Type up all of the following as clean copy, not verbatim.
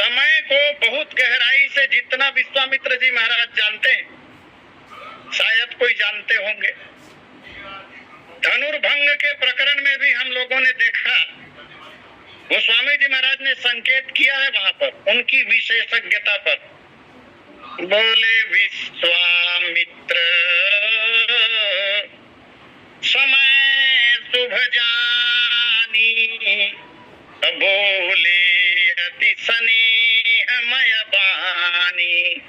समय को बहुत गहराई से जितना विश्वामित्र जी महाराज जानते हैं, शायद कोई जानते होंगे। धनुर्भंग के प्रकरण में भी हम लोगों ने देखा, वो स्वामी जी महाराज ने संकेत किया है वहां पर उनकी विशेषज्ञता पर। बोले विश्वामित्र समय शुभ जानी, बोले अति स्नेहमय बानी।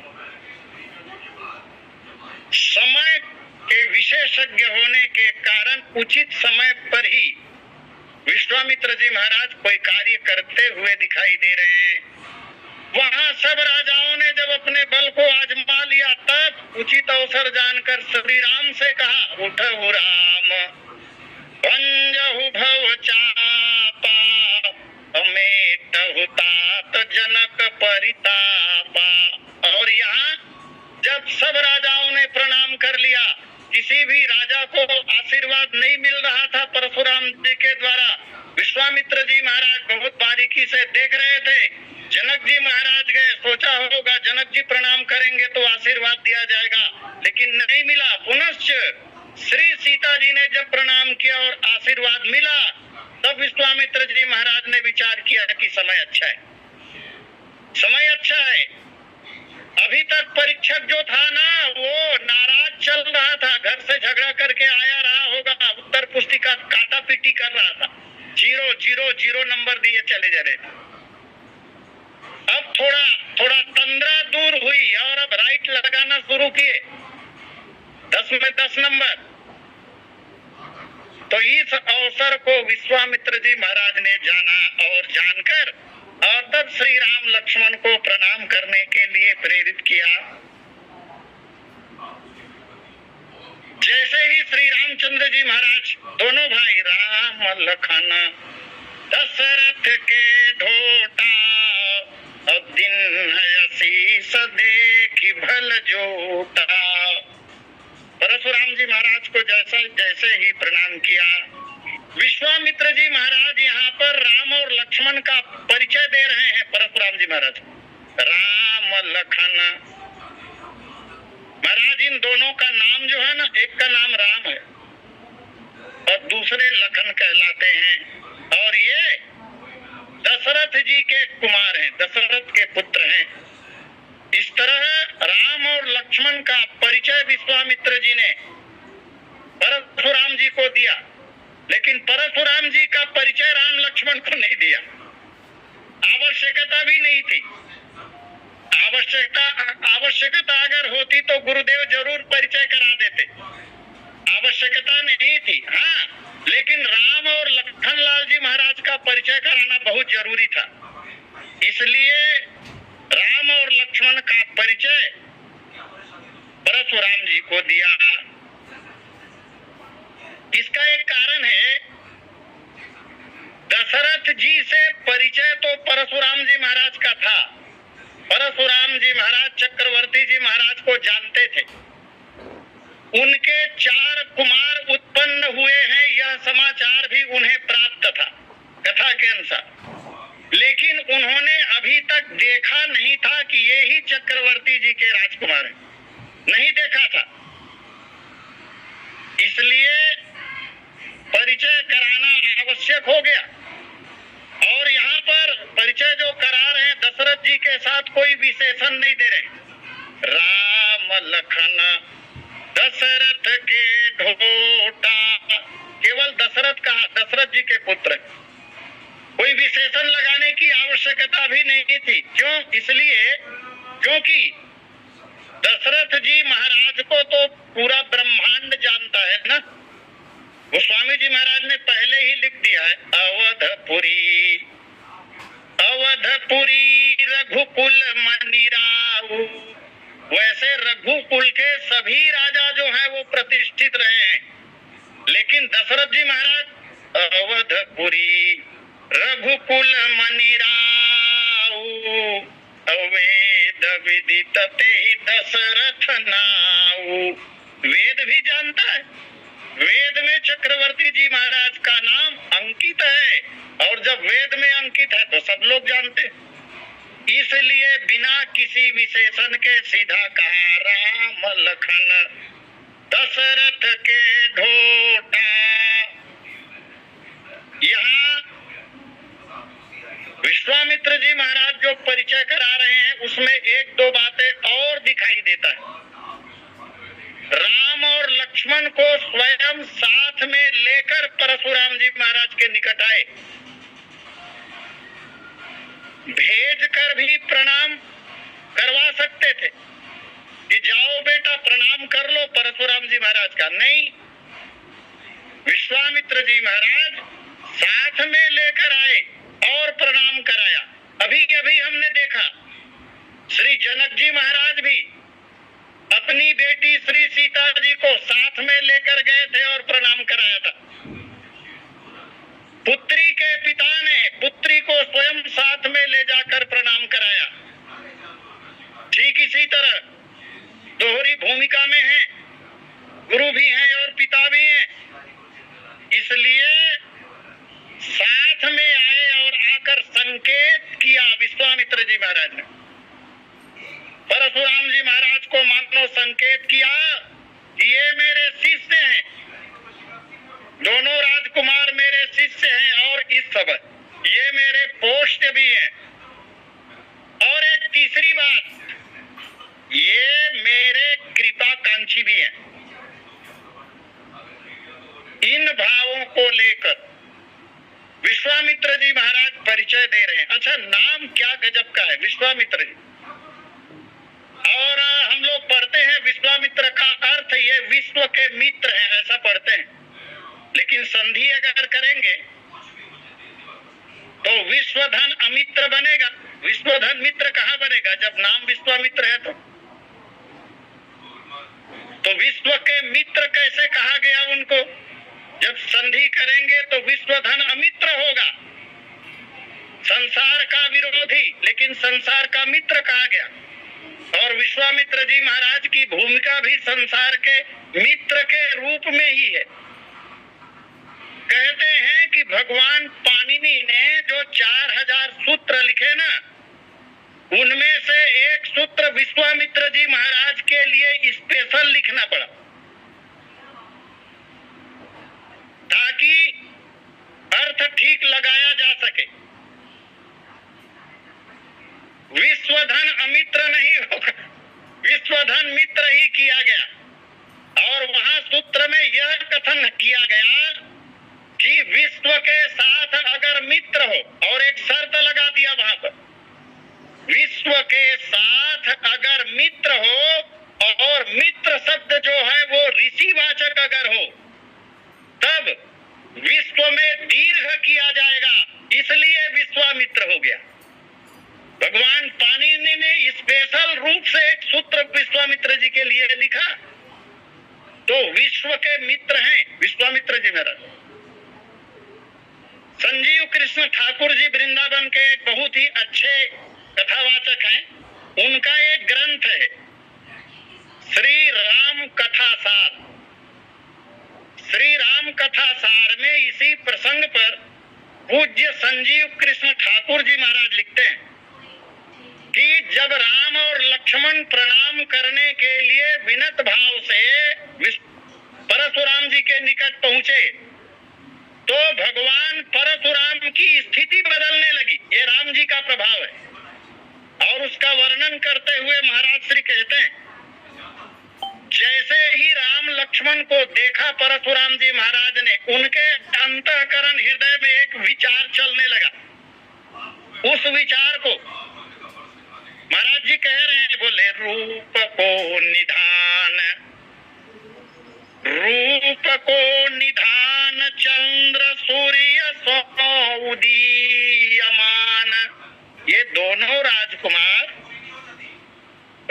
समय के विशेषज्ञ होने के कारण उचित समय पर ही विश्वामित्र जी महाराज कोई कार्य करते हुए दिखाई दे रहे हैं। वहां सब राजाओं ने जब अपने बल को आजमा लिया, तब उचित अवसर जानकर श्री राम से कहा, उठहु राम भंजहु भव चापा, अमेटहु तात जनक परितापा। और यहाँ जब सब राजाओं ने प्रणाम कर लिया, किसी भी राजा को आशीर्वाद नहीं मिल रहा था परशुराम जी के द्वारा। विश्वामित्र जी महाराज बहुत बारीकी से देख रहे थे। जनक जी महाराज गए, सोचा होगा जनक जी प्रणाम करेंगे तो आशीर्वाद दिया जाएगा, लेकिन नहीं मिला। पुनश्च श्री सीता जी ने जब प्रणाम किया और आशीर्वाद मिला, तब विश्वामित्र जी महाराज ने विचार किया कि समय अच्छा है, समय अच्छा है। अभी तक परीक्षक जो था ना, वो नाराज चल रहा था, घर से झगड़ा करके आया रहा होगा, उत्तर पुस्तिका काटा पीटी कर रहा था, 0 0 0 नंबर दिए चले जा रहे थे। अब थोड़ा तंद्रा दूर हुई और अब राइट लगाना शुरू किए, 10 में 10 नंबर। तो इस अवसर को विश्वामित्र जी महाराज ने जाना और जानकर और तब श्री राम लक्ष्मण को प्रणाम करने के लिए प्रेरित किया। जैसे ही श्री रामचंद्र जी महाराज, दोनों भाई राम लखन दशरथ के ढोटा, अब दिन शीस देखी भल जोटा। परशुराम जी महाराज को जैसे ही प्रणाम किया, विश्वामित्र जी महाराज यहाँ पर राम और लक्ष्मण का परिचय दे रहे हैं। परशुराम जी महाराज राम लखन महाराज, इन दोनों का नाम जो है ना, एक का नाम राम है और दूसरे लखन कहलाते हैं, और ये दशरथ जी के कुमार हैं, दशरथ के पुत्र हैं। इस तरह राम और लक्ष्मण का परिचय विश्वामित्र जी ने परशुराम जी को दिया, लेकिन परशुराम जी का परिचय राम लक्ष्मण को नहीं दिया। आवश्यकता भी नहीं थी। आवश्यकता अगर होती तो गुरुदेव जरूर परिचय करा देते, आवश्यकता नहीं थी। हाँ, लेकिन राम और लखन लाल जी महाराज का परिचय कराना बहुत जरूरी था, इसलिए राम और लक्ष्मण का परिचय परशुराम जी को दिया। इसका एक कारण है, दशरथ जी से परिचय तो परशुराम जी महाराज का था। परशुराम जी महाराज चक्रवर्ती जी महाराज को जानते थे, उनके 4 कुमार उत्पन्न हुए हैं, यह समाचार भी उन्हें प्राप्त था कथा के अनुसार, लेकिन उन्होंने अभी तक देखा नहीं था कि ये ही चक्रवर्ती जी के राजकुमार हैं, नहीं देखा था। इसलिए परिचय कराना आवश्यक हो गया। और यहाँ पर परिचय जो करा रहे हैं, दशरथ जी के साथ कोई विशेषण नहीं दे रहे। राम लखन दशरथ के ढोटा, केवल दशरथ कहा, दशरथ जी के पुत्र। कोई विशेषण लगाने की आवश्यकता भी नहीं थी। क्यों? इसलिए क्योंकि दशरथ जी महाराज को तो पूरा ब्रह्मांड जानता है ना। वो स्वामी जी महाराज ने पहले ही लिख दिया है, अवधपुरी रघुकुल मनिराऊ। वैसे रघुकुल के सभी राजा जो हैं वो प्रतिष्ठित रहे हैं, लेकिन दशरथ जी महाराज अवधपुरी रघुकुल मनिराऊ, अवेद विदित तेहि दशरथ नाऊ। वेद भी जानता है, वेद में चक्रवर्ती जी महाराज का नाम अंकित है, और जब वेद में अंकित है तो सब लोग जानते हैं। इसलिए बिना किसी विशेषण के सीधा कहा राम लखन दशरथ के ढोटा। यहाँ विश्वामित्र जी महाराज जो परिचय करा रहे हैं उसमें एक दो बातें और दिखाई देता है। राम और लक्ष्मण को स्वयं साथ में लेकर परशुराम जी महाराज के निकट आए, भेज कर भी प्रणाम करवा सकते थे कि जाओ बेटा प्रणाम कर लो परशुराम जी महाराज का। नहीं, विश्वामित्र जी महाराज साथ में लेकर आए और प्रणाम कराया। अभी अभी हमने देखा श्री जनक जी महाराज भी अपनी बेटी श्री सीता जी को साथ में लेकर गए थे और प्रणाम कराया था। पुत्री के पिता ने पुत्री को स्वयं साथ में ले जाकर प्रणाम कराया। ठीक इसी तरह दोहरी भूमिका में है, गुरु भी हैं और पिता भी हैं, इसलिए साथ में आए और आकर संकेत किया विश्वामित्र जी महाराज ने। परशुराम जी महाराज को मानो संकेत किया कि ये मेरे शिष्य हैं, दोनों राजकुमार मेरे शिष्य हैं और इस समय ये मेरे पोष्य भी हैं। और एक तीसरी बात, ये मेरे कृपाकांक्षी भी हैं। इन भावों को लेकर विश्वामित्र जी महाराज परिचय दे रहे हैं। अच्छा, नाम क्या गजब का है, विश्वामित्र जी। और हम लोग पढ़ते हैं विश्वामित्र का अर्थ ये विश्व के मित्र हैं, ऐसा पढ़ते हैं। लेकिन संधि अगर करेंगे तो विश्वधन अमित्र बनेगा। विश्वधन मित्र कहाँ बनेगा जब नाम विश्वामित्र है? तो विश्व के मित्र कैसे कहा गया उनको? जब संधि करेंगे तो विश्वधन अमित्र होगा, संसार का विरोधी, लेकिन संसार का मित्र कहा गया। और विश्वामित्र जी महाराज की भूमिका भी संसार के मित्र के रूप में ही है। कहते हैं कि भगवान पाणिनि ने जो 4000 सूत्र लिखे ना, उनमें से एक सूत्र विश्वामित्र जी महाराज के लिए स्पेशल लिखना पड़ा ताकि अर्थ ठीक लगाया जा सके। विश्वधन अमित्र नहीं होगा, विश्वधन मित्र ही किया गया। और वहां सूत्र में यह कथन किया गया कि विश्व के साथ अगर मित्र हो, और एक शर्त लगा दिया वहां पर, विश्व के साथ अगर मित्र हो और मित्र शब्द जो है वो ऋषिवाचक अगर हो, तब विश्व में दीर्घ किया जाएगा, इसलिए विश्वामित्र हो गया। भगवान पाणिनि ने स्पेशल रूप से एक सूत्र विश्वामित्र जी के लिए लिखा, तो विश्व के मित्र हैं विश्वामित्र जी महाराज। संजीव कृष्ण ठाकुर जी वृंदावन के एक बहुत ही अच्छे कथावाचक हैं। उनका एक ग्रंथ है श्री राम कथा सार। श्री राम कथा सार में इसी प्रसंग पर पूज्य संजीव कृष्ण ठाकुर जी महाराज लिखते हैं कि जब राम और लक्ष्मण प्रणाम करने के लिए विनत भाव से परशुराम जी के निकट पहुंचे, तो भगवान परशुराम की स्थिति बदलने लगी। ये राम जी का प्रभाव है। और उसका वर्णन करते हुए महाराज श्री कहते हैं, जैसे ही राम लक्ष्मण को देखा परशुराम जी महाराज ने, उनके अंतःकरण हृदय में एक विचार चलने लगा। उस विचार को महाराज जी कह रहे हैं, बोले रूप को निधान, रूप को निधान चंद्र सूर्य सो उदीयमान। ये दोनों राजकुमार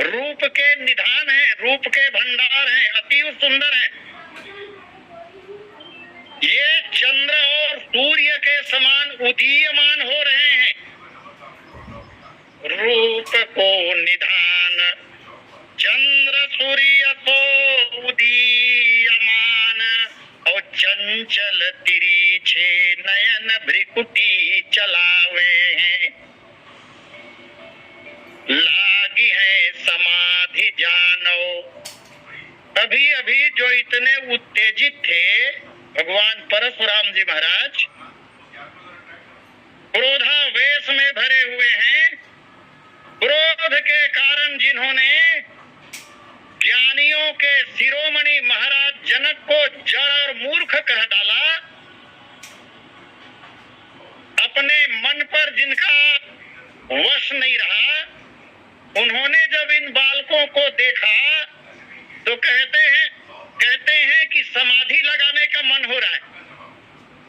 रूप के निधान हैं, रूप के भंडार हैं, अति सुंदर हैं। ये चंद्र और सूर्य के समान उदीयमान हो रहे हैं। रूप को निधान चंद्र सूर्य को उदीयमान, और चंचल तिरछे नयन भ्रिकुटी चलावे हैं। अभी अभी जो इतने उत्तेजित थे भगवान परशुराम जी महाराज, क्रोधावेश में भरे हुए हैं। क्रोध के कारण जिन्होंने ज्ञानियों के शिरोमणि महाराज जनक को जड़ और मूर्ख कह डाला, अपने मन पर जिनका वश नहीं रहा, उन्होंने जब इन बालकों को देखा तो कहते हैं कि समाधि लगाने का मन हो रहा है।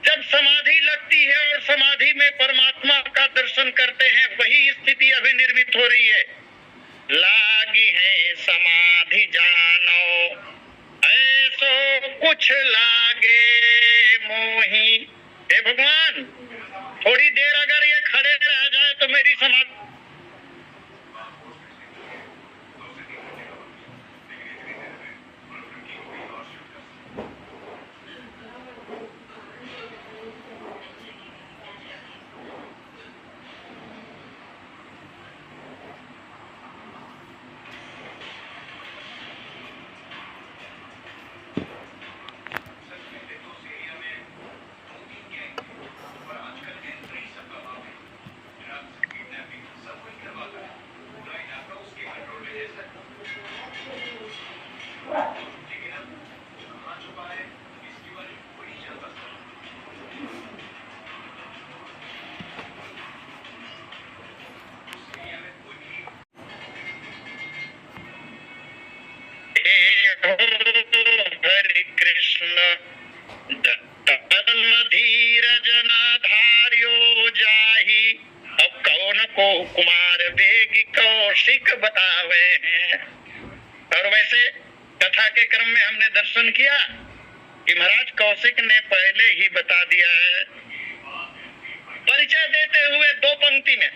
जब समाधि लगती है और समाधि में परमात्मा का दर्शन करते हैं, वही स्थिति अभी निर्मित हो रही है। लागी है समाधि जानो, ऐसो कुछ लागे मोही। हे भगवान, थोड़ी देर अगर ये खड़े रह जाए तो मेरी समाधि। हरे कृष्ण धीरज न धार्यो जाहि, अब कौन को कुमार वेगी कौशिक बतावे हैं। और वैसे कथा के क्रम में हमने दर्शन किया कि महाराज कौशिक ने पहले ही बता दिया है। परिचय देते हुए दो पंक्ति में,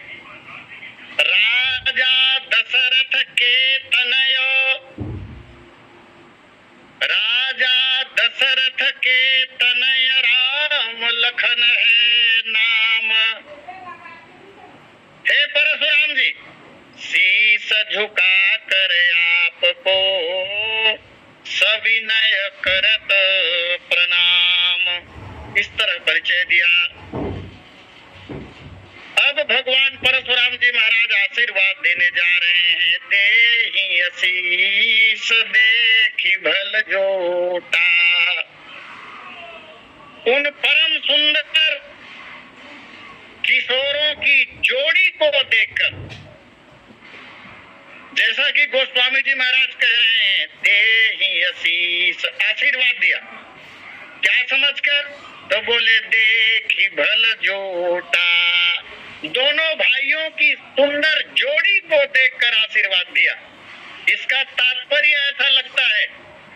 राजा दशरथ के तनयो, राजा दशरथ के तनय राम लखन है नाम। हे परशुराम जी, शीस झुका कर आपको सविनय करत प्रणाम। इस तरह परिचय दिया। अब भगवान परशुराम जी महाराज आशीर्वाद देने जा रहे हैं। देहि आशीष देखि भल जोटा, उन परम सुंदर किशोरों की जोड़ी को देखकर, जैसा कि गोस्वामी जी महाराज कह रहे हैं, देहि आशीष, आशीर्वाद दिया। क्या समझकर? तो बोले देखि भल जोटा, दोनों भाइयों की सुंदर जोड़ी को देखकर आशीर्वाद दिया। इसका तात्पर्य ऐसा लगता है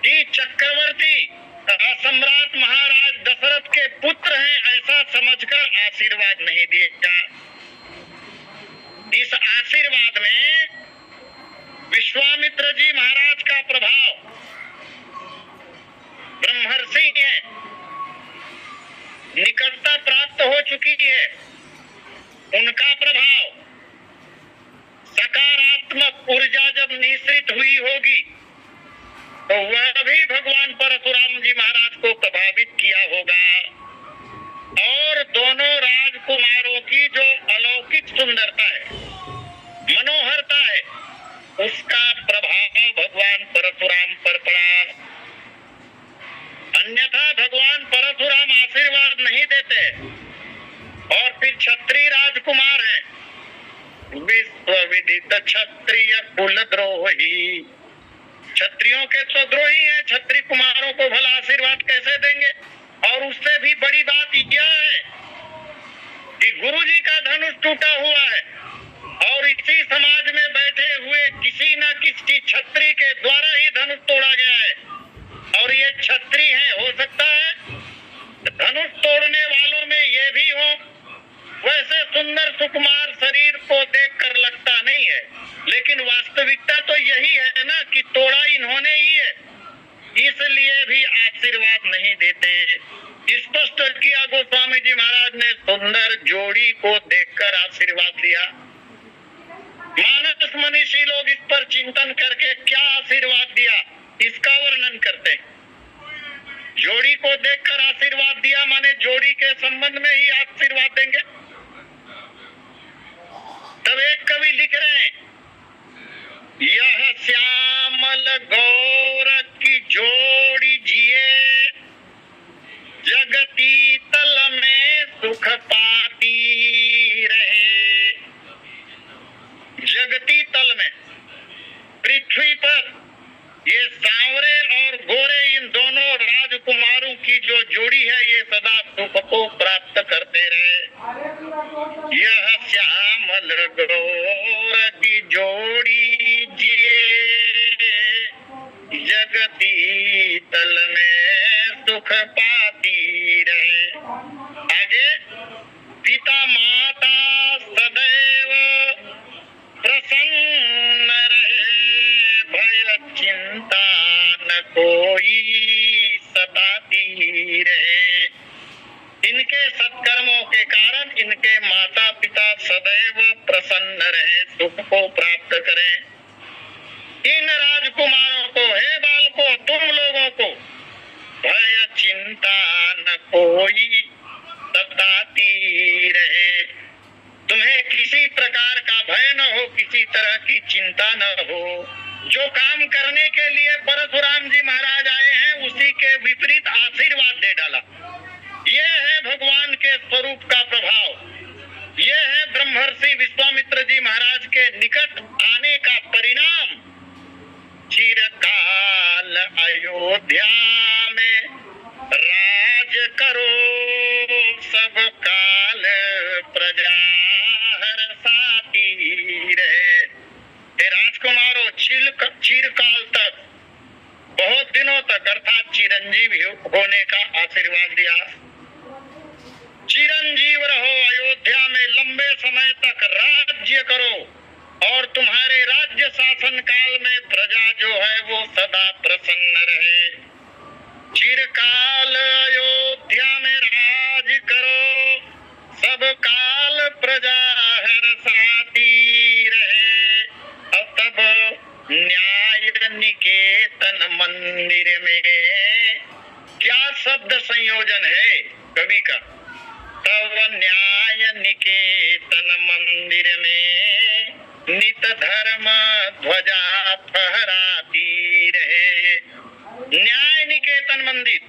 कि चक्रवर्ती सम्राट महाराज दशरथ के पुत्र हैं, ऐसा समझकर आशीर्वाद नहीं दिया। इस आशीर्वाद में विश्वामित्र जी महाराज का प्रभाव, ब्रह्मर्षि है, निकटता प्राप्त हो चुकी है, उनका प्रभाव, सकारात्मक ऊर्जा जब निश्रित हुई होगी तो वह भी भगवान परशुराम जी महाराज को प्रभावित किया होगा। और दोनों राजकुमारों की जो अलौकिक सुंदरता है, मनोहरता है, उसका प्रभाव भगवान परशुराम पर पड़ा। अन्यथा भगवान परशुराम आशीर्वाद नहीं देते। और फिर क्षत्रिय राजकुमार हैं, विश्व विदित क्षत्रिय कुलद्रोही, क्षत्रियों के तो द्रोही हैं, क्षत्रिय कुमारों को भला आशीर्वाद कैसे देंगे। और उससे भी बड़ी बात यह है कि गुरु जी का धनुष टूटा हुआ है और इसी समाज में बैठे हुए किसी न किसी क्षत्रिय के द्वारा ही धनुष तोड़ा गया है। और ये क्षत्रिय है, हो सकता है धनुष तोड़ने वालों में ये भी हो। वैसे सुंदर सुकुमार शरीर को देखकर लगता नहीं है, लेकिन वास्तविकता तो यही है ना कि तोड़ा इन्होंने ही है, इसलिए भी आशीर्वाद नहीं देते। स्पष्ट किया गोस्वामी जी महाराज ने, सुंदर जोड़ी को देखकर आशीर्वाद दिया। मानस मनीषी लोग इस पर चिंतन करके क्या आशीर्वाद दिया इसका वर्णन करते हैं। जोड़ी को देखकर आशीर्वाद दिया माने जोड़ी के संबंध में ही आशीर्वाद देंगे। तब एक कवि लिख रहे हैं, यह श्यामल गौर की जोड़ी जिए, जगती तल में सुख पाती रहे। जगती तल में, पृथ्वी पर ये सांवरे और गोरे इन दोनों राजकुमारों की जो जोड़ी है ये सदा सुख को प्राप्त करते रहे। यह श्यामल गौर की जोड़ी जिए, जगती तल में सुख पाती रहे। आगे, पिता माता सदैव प्रसन्न रहे, भय चिंता न कोई सताती रहे। इनके सत्कर्मों के कारण इनके माता पिता सदैव प्रसन्न रहे, सुख को प्राप्त करें। इन राजकुमारों को, हे बालकों, तुम लोगों को भय चिंता न कोई सताती रहे। तुम्हें किसी प्रकार का भय न हो, किसी तरह की चिंता न हो। जो काम करने के लिए परशुराम जी महाराज आए हैं उसी के विपरीत आशीर्वाद दे डाला। ये है भगवान के स्वरूप का प्रभाव। ये है ब्रह्मर्षि विश्वामित्र जी महाराज के निकट आने का परिणाम। चिरकाल अयोध्या में राज करो, सब काल प्रजा हर्षाती रहे। हे राजकुमारों, चिरकाल तक, बहुत दिनों तक अर्थात चिरंजीवी होने का आशीर्वाद दिया। चिरंजीव रहो, अयोध्या में लंबे समय तक राज्य करो और तुम्हारे राज्य शासन काल में प्रजा जो है वो सदा प्रसन्न रहे। चिरकाल अयोध्या में राज करो, सब काल प्रजा हर्षाती रहे। अब तब न्याय निकेतन मंदिर में क्या शब्द संयोजन है कवि का। तब न्याय निकेतन मंदिर में नित धर्म ध्वजा फहराती रहे। न्याय निकेतन मंदिर,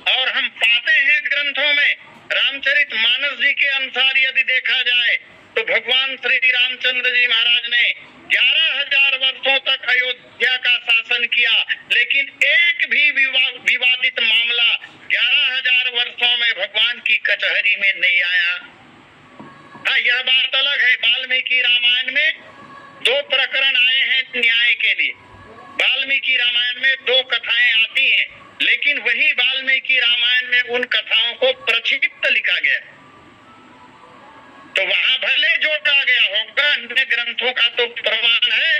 और हम पाते हैं ग्रंथों में, रामचरित मानस जी के अनुसार यदि देखा जाए तो भगवान श्री रामचंद्र जी महाराज ने 11,000 वर्षों तक अयोध्या का शासन किया, लेकिन एक भी विवादित मामला 11,000 वर्षों में भगवान की कचहरी में नहीं आया। हाँ, यह बात अलग है, वाल्मीकि रामायण में 2 प्रकरण आए हैं न्याय के लिए। वाल्मीकि रामायण में 2 कथाएं आती हैं, लेकिन वही वाल्मीकि रामायण में उन कथाओं को प्रक्षिप्त लिखा गया, तो वहां भले जोड़ा गया होगा, अन्य ग्रंथों का तो प्रमाण है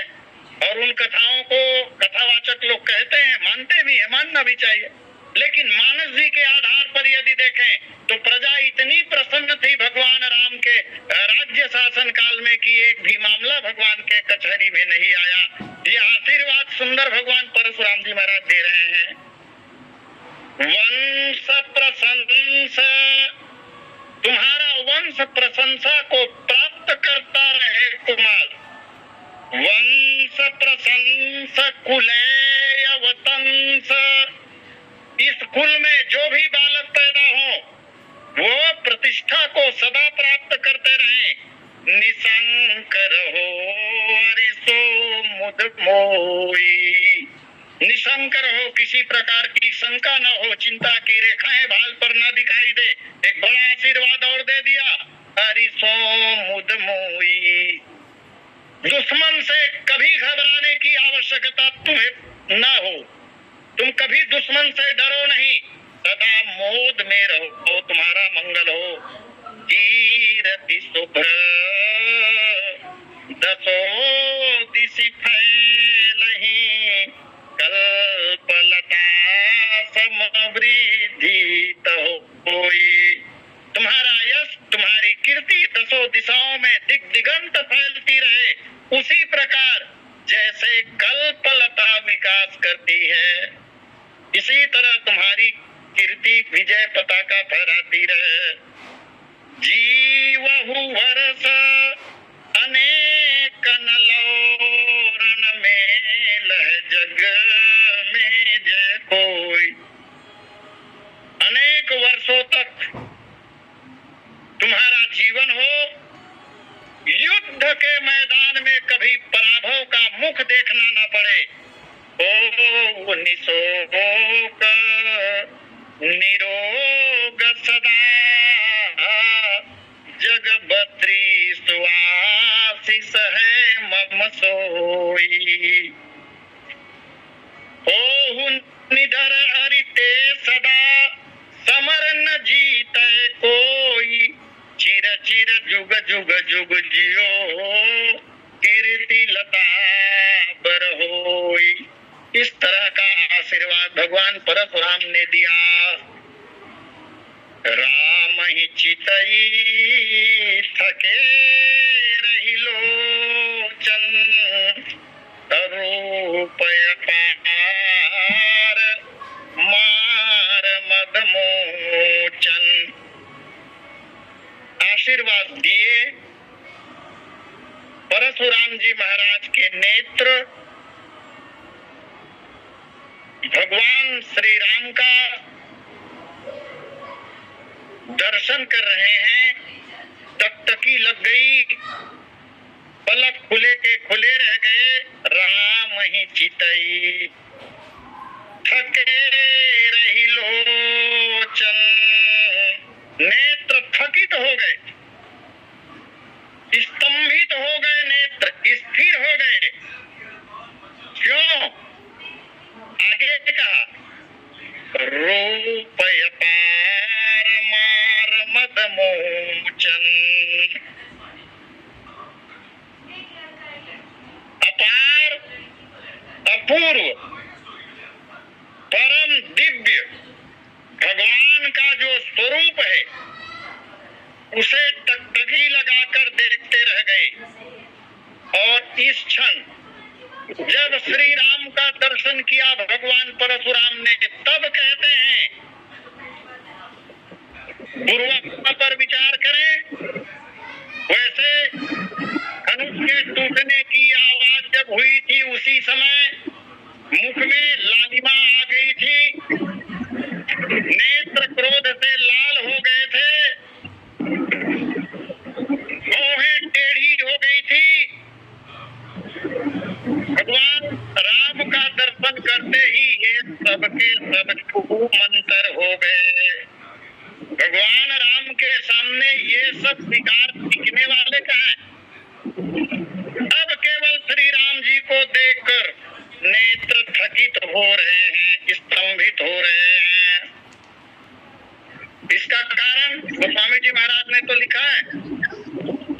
और उन कथाओं को कथावाचक लोग कहते हैं, मानते भी है, मानना भी चाहिए। लेकिन मानस जी के आधार पर यदि देखें तो प्रजा इतनी प्रसन्न थी भगवान राम के राज्य शासन काल में कि एक भी मामला भगवान के कचहरी में नहीं आया। ये आशीर्वाद सुंदर भगवान परशुराम जी महाराज दे रहे हैं। वंश प्रशंसा, तुम्हारा वंश प्रशंसा को प्राप्त करता रहे कुमार। वंश प्रशंसा कुले अवतंस, इस कुल में जो भी बालक पैदा हो वो प्रतिष्ठा को सदा प्राप्त करते रहे। निशंक रहो अरिसो मुद मोई, निशंक रहो, किसी प्रकार की शंका न हो, चिंता की रेखाएं भाल पर न दिखाई दे। एक बड़ा आशीर्वाद और दे दिया, अरिसो मुद मोई, दुश्मन से कभी घबराने की आवश्यकता तुम्हें न हो, तुम कभी दुश्मन से डरो नहीं, सदा मोद में रहो, तुम्हारा मंगल हो। कीरति शुभ्र दसो दिशि फैलहि, कल्पलता समवृद्धि होई। तुम्हारा यश, तुम्हारी कीर्ति दसों दिशाओं में दिग्दिगंत फैलती रहे, उसी प्रकार जैसे कल्पलता विकास करती है। इसी तरह तुम्हारी कीर्ति विजय पताका फहराती रहे। जीवहु वर्ष अनेक नलोरन में लह जग में जय कोई। अनेक वर्षों तक तुम्हारा जीवन हो, युद्ध के मैदान में कभी पराभव का मुख देखना न पड़े। ओ निशोक निरोग सदा जगबत्री सुआसिस है मम सोई। ओहु निधर हरिते सदा समर न जीते कोई। चिर चिर जुग जुग जुग जियो कीर्ति लता बर होई। इस तरह का आशीर्वाद भगवान परशुराम ने दिया। राम ही चितई थके रही लोचन रूप अपार मार मद मोचन। आशीर्वाद दिए। परशुराम जी महाराज के नेत्र भगवान श्री राम का दर्शन कर रहे हैं। टकटकी लग गई, पलक खुले के खुले रह गए। राम ही चितई थके रही लोचन। नेत्र थकित हो गए, स्तंभित हो गए, नेत्र स्थिर हो गए। क्यों? आगे कहा रूप अपार मार मद मोचन। अपार, अपूर्व, परम दिव्य भगवान का जो स्वरूप है उसे टकटकी लगाकर देखते रह गए। और इस क्षण जब श्री राम का दर्शन किया भगवान परशुराम ने, तब कहते हैं पूर्व पर विचार करें। वैसे धनुष के टूटने की आवाज जब हुई थी उसी समय मुख में लालिमा आ गई थी, नेत्र क्रोध से लाल हो गए थे, भौहें टेढ़ी हो गई थी। भगवान राम का दर्शन करते ही ये सबके सब मंतर हो गए। भगवान राम के सामने ये सब शिकार सीखने वाले कहाँ हैं? अब केवल श्री राम जी को देखकर नेत्र थकित हो रहे हैं, स्तंभित हो रहे हैं। इसका कारण गोस्वामी जी महाराज ने तो लिखा है,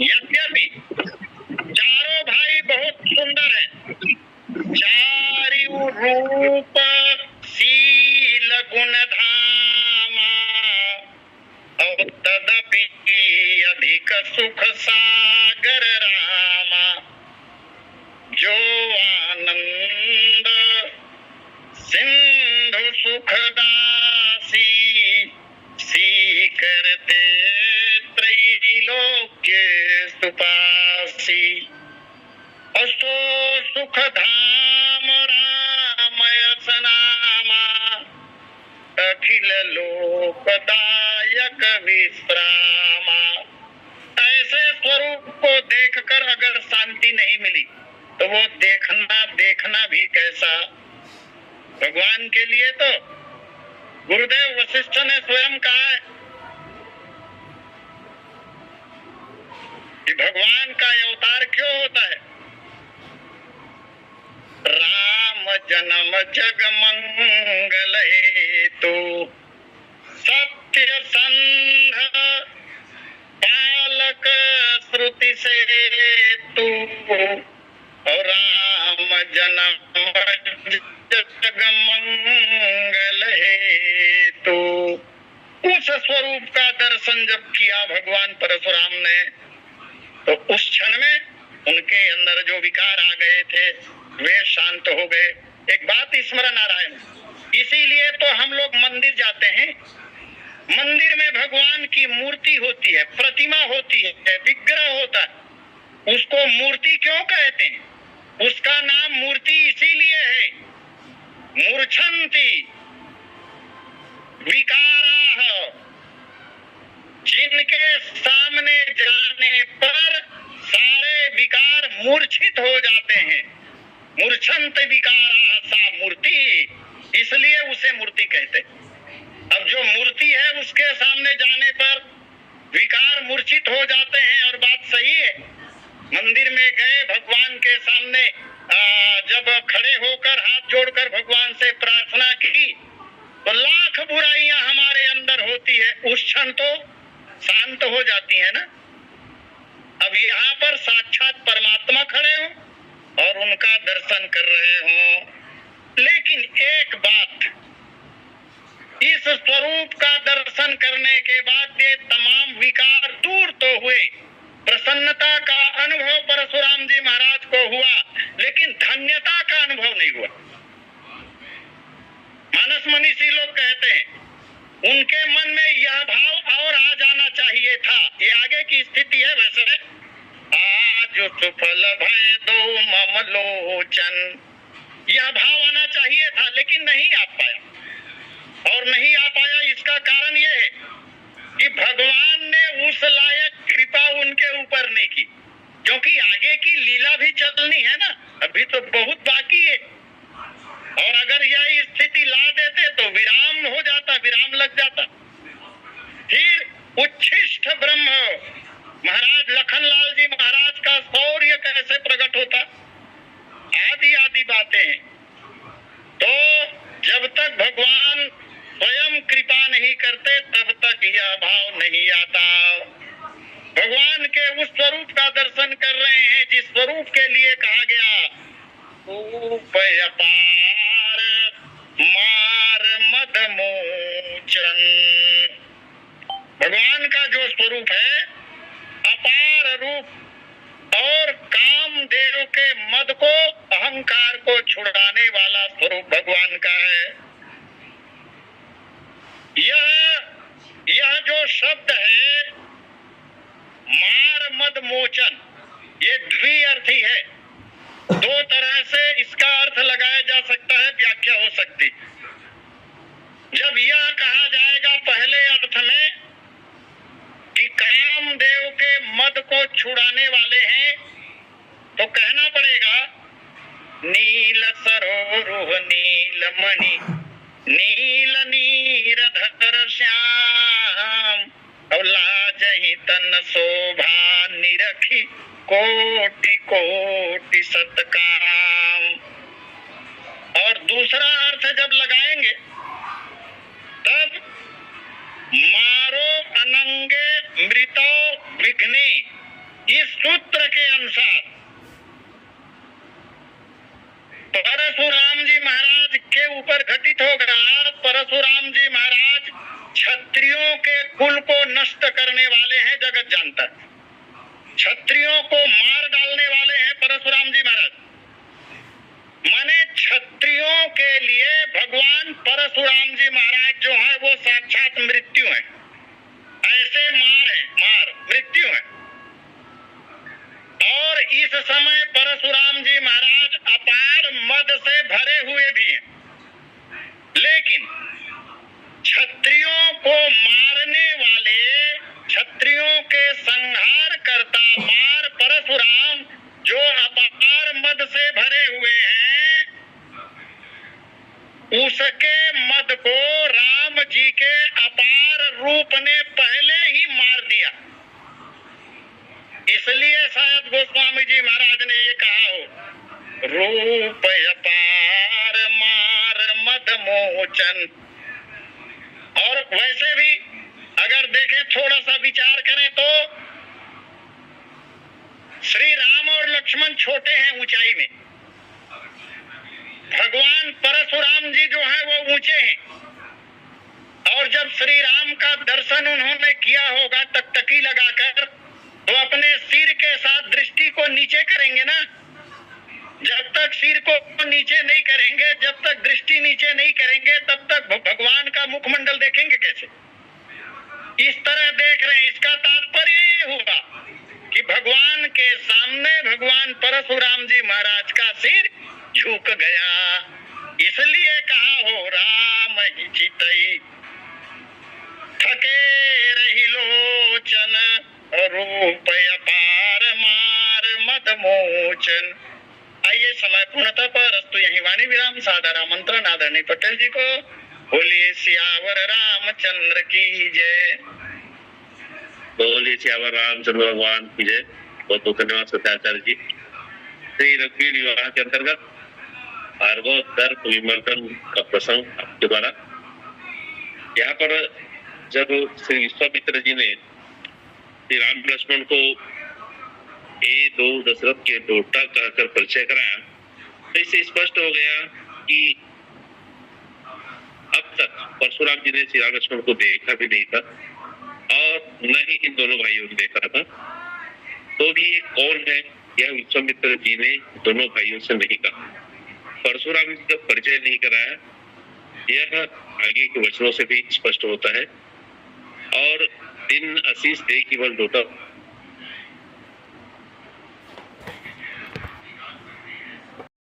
यद्यपि चारों भाई बहुत सुंदर हैं, चारिउ रूप शील गुण धामा, और तदपि अधिक सुख सागर रामा। जो आनंद सिंधु सुखदासी सी करते त्रैलोक्य सुपासी। असो सुख धाम रामयस नामा, अखिल लोकदायक विश्रामा। ऐसे स्वरूप को देखकर अगर शांति नहीं मिली तो वो देखना भी कैसा। भगवान के लिए तो गुरुदेव वशिष्ठ ने स्वयं कहा है कि भगवान का अवतार क्यों होता है? राम जन्म जग मंगल हेतु, सत्य संध पालक श्रुति से तू। और राम जन्म जग मंगल हेतु। उस स्वरूप का दर्शन जब किया भगवान परशुराम ने, तो उस क्षण में उनके अंदर जो विकार आ गए थे वे शांत हो गए। एक बात स्मरण आ रहा है, इसीलिए तो हम लोग मंदिर जाते हैं। मंदिर में भगवान की मूर्ति होती है, प्रतिमा होती है, विग्रह होता है। उसको मूर्ति क्यों कहते हैं? उसका नाम मूर्ति इसीलिए है, मूर्छन्ति विकाराः, जिनके सामने जाने पर सारे विकार मूर्छित हो जाते हैं। मूर्छन्त विकाराः सा मूर्ति, इसलिए उसे मूर्ति कहते हैं। अब जो मूर्ति है उसके सामने जाने पर विकार मूर्छित हो जाते हैं, और बात सही है। मंदिर में गए, भगवान के सामने जब खड़े होकर हाथ जोड़कर भगवान से प्रार्थना की तो लाख बुराइयां हमारे अंदर होती है, उस क्षण तो शांत हो जाती है ना। अब यहाँ पर साक्षात परमात्मा खड़े हो और उनका दर्शन कर रहे हो। लेकिन एक बात, इस स्वरूप का दर्शन करने के बाद ये तमाम विकार दूर तो हुए, प्रसन्नता का अनुभव परशुराम जी महाराज को हुआ, लेकिन धन्यता का अनुभव नहीं हुआ। मानस मनीषी लोग कहते हैं उनके मन में यह भाव और आ जाना चाहिए था। ये आगे की स्थिति है। वैसे आज सुफल भय दो मम लोचन, यह भाव आना चाहिए था, लेकिन नहीं आ पाया। और नहीं आ पाया इसका कारण यह है कि भगवान ने उस लायक कृपा उनके ऊपर नहीं की, क्योंकि आगे की लीला भी चलनी है ना, अभी तो बहुत बाकी है। और अगर यह स्थिति ला देते तो विराम हो जाता, विराम लग जाता। फिर उच्छिष्ट ब्रह्म महाराज लखनलाल जी महाराज का शौर्य कैसे प्रकट होता, आदि आदि बातें हैं। तो जब तक भगवान स्वयं कृपा नहीं करते तब तक यह भाव नहीं आता। भगवान के उस स्वरूप का दर्शन कर रहे हैं जिस स्वरूप के लिए कहा गया रूप अपार मार मद मोचन। भगवान का जो स्वरूप है अपार रूप और कामदेव के मद को, अहंकार को छुड़ाने वाला स्वरूप भगवान का है। यह जो शब्द है मार मद मोचन, ये द्विअर्थी है। दो तरह से इसका अर्थ लगाया जा सकता है, व्याख्या हो सकती। जब यह कहा जाएगा पहले अर्थ में कि कामदेव के मद को छुड़ाने वाले हैं, तो कहना पड़ेगा नील सरोरुह नील मणि नील नीरधर श्याम और लाजहि तन शोभा निरखी कोटि कोटि सत्काम। और दूसरा अर्थ जब लगाएंगे तब मारो अनंगे मृतो विघ्ने, इस सूत्र के अनुसार परशुराम जी महाराज के ऊपर घटित होगा। परशुराम जी महाराज क्षत्रियों के कुल को नष्ट करने वाले हैं, जगत जानता है। क्षत्रियों को मार डालने वाले हैं परशुराम जी महाराज। माने क्षत्रियों के लिए भगवान परशुराम जी महाराज जो है वो साक्षात मृत्यु है। ऐसे मार मृत्यु है। और इस समय परशुराम जी महाराज अपार मद से भरे हुए भी हैं, लेकिन क्षत्रियों को मारने वाले, क्षत्रियों के संहार करता मार परशुराम जो अपार मद से भरे हुए हैं, उसके मद को राम जी के अपार रूप ने पहले ही मार दिया। इसलिए शायद गोस्वामी जी महाराज ने ये कहा हो रूप अपार मार मद मोचन। और वैसे भी अगर देखें, थोड़ा सा विचार करें तो श्री राम और लक्ष्मण छोटे हैं ऊंचाई में, भगवान परशुराम जी जो है वो ऊंचे हैं। और जब श्री राम का दर्शन उन्होंने किया होगा टकटकी लगाकर, तो अपने सिर के साथ दृष्टि को नीचे करेंगे ना, जब तक सिर को नीचे नहीं करेंगे, जब तक दृष्टि नीचे नहीं करेंगे, तब तक भगवान का मुखमंडल देखेंगे कैसे? इस तरह देख रहे हैं। इसका तात्पर्य ये हुआ कि भगवान के सामने भगवान परशुराम जी महाराज का सिर झुक गया। इसलिए कहा हो राम ही चितई थके रही लोचन, रूप अपार मार मद मोचन। आइए समय पूर्णतः पर अस्तु यही वाणी विराम। सादर आमंत्रण आदरणीय पटेल जी को। बोलिए सियावर रामचंद्र की जय। बोलिए सियावर रामचंद्र भगवान की जय। बहुत बहुत धन्यवाद सत्याचार्य जी। श्री रघुवीर विवाह के अंतर्गत भार्गव दर्प विमर्दन का प्रसंग आपके द्वारा यहाँ पर जब श्री विश्वामित्र जी ने श्री राम लक्ष्मण को ये दो दशरथ के बेटा कहकर परिचय कराया, तो इससे स्पष्ट हो गया कि अब तक परशुराम जी ने श्री राम लक्ष्मण को देखा भी नहीं था और न ही इन दोनों भाइयों ने देखा था। तो भी ये कौन है, यह विश्वामित्र जी ने दोनों भाइयों से नहीं कहा। परशुराम जी का परिचय नहीं कराया, यह आगे के वचनों से भी स्पष्ट होता है। और दिन आशीष दे केवल डोटा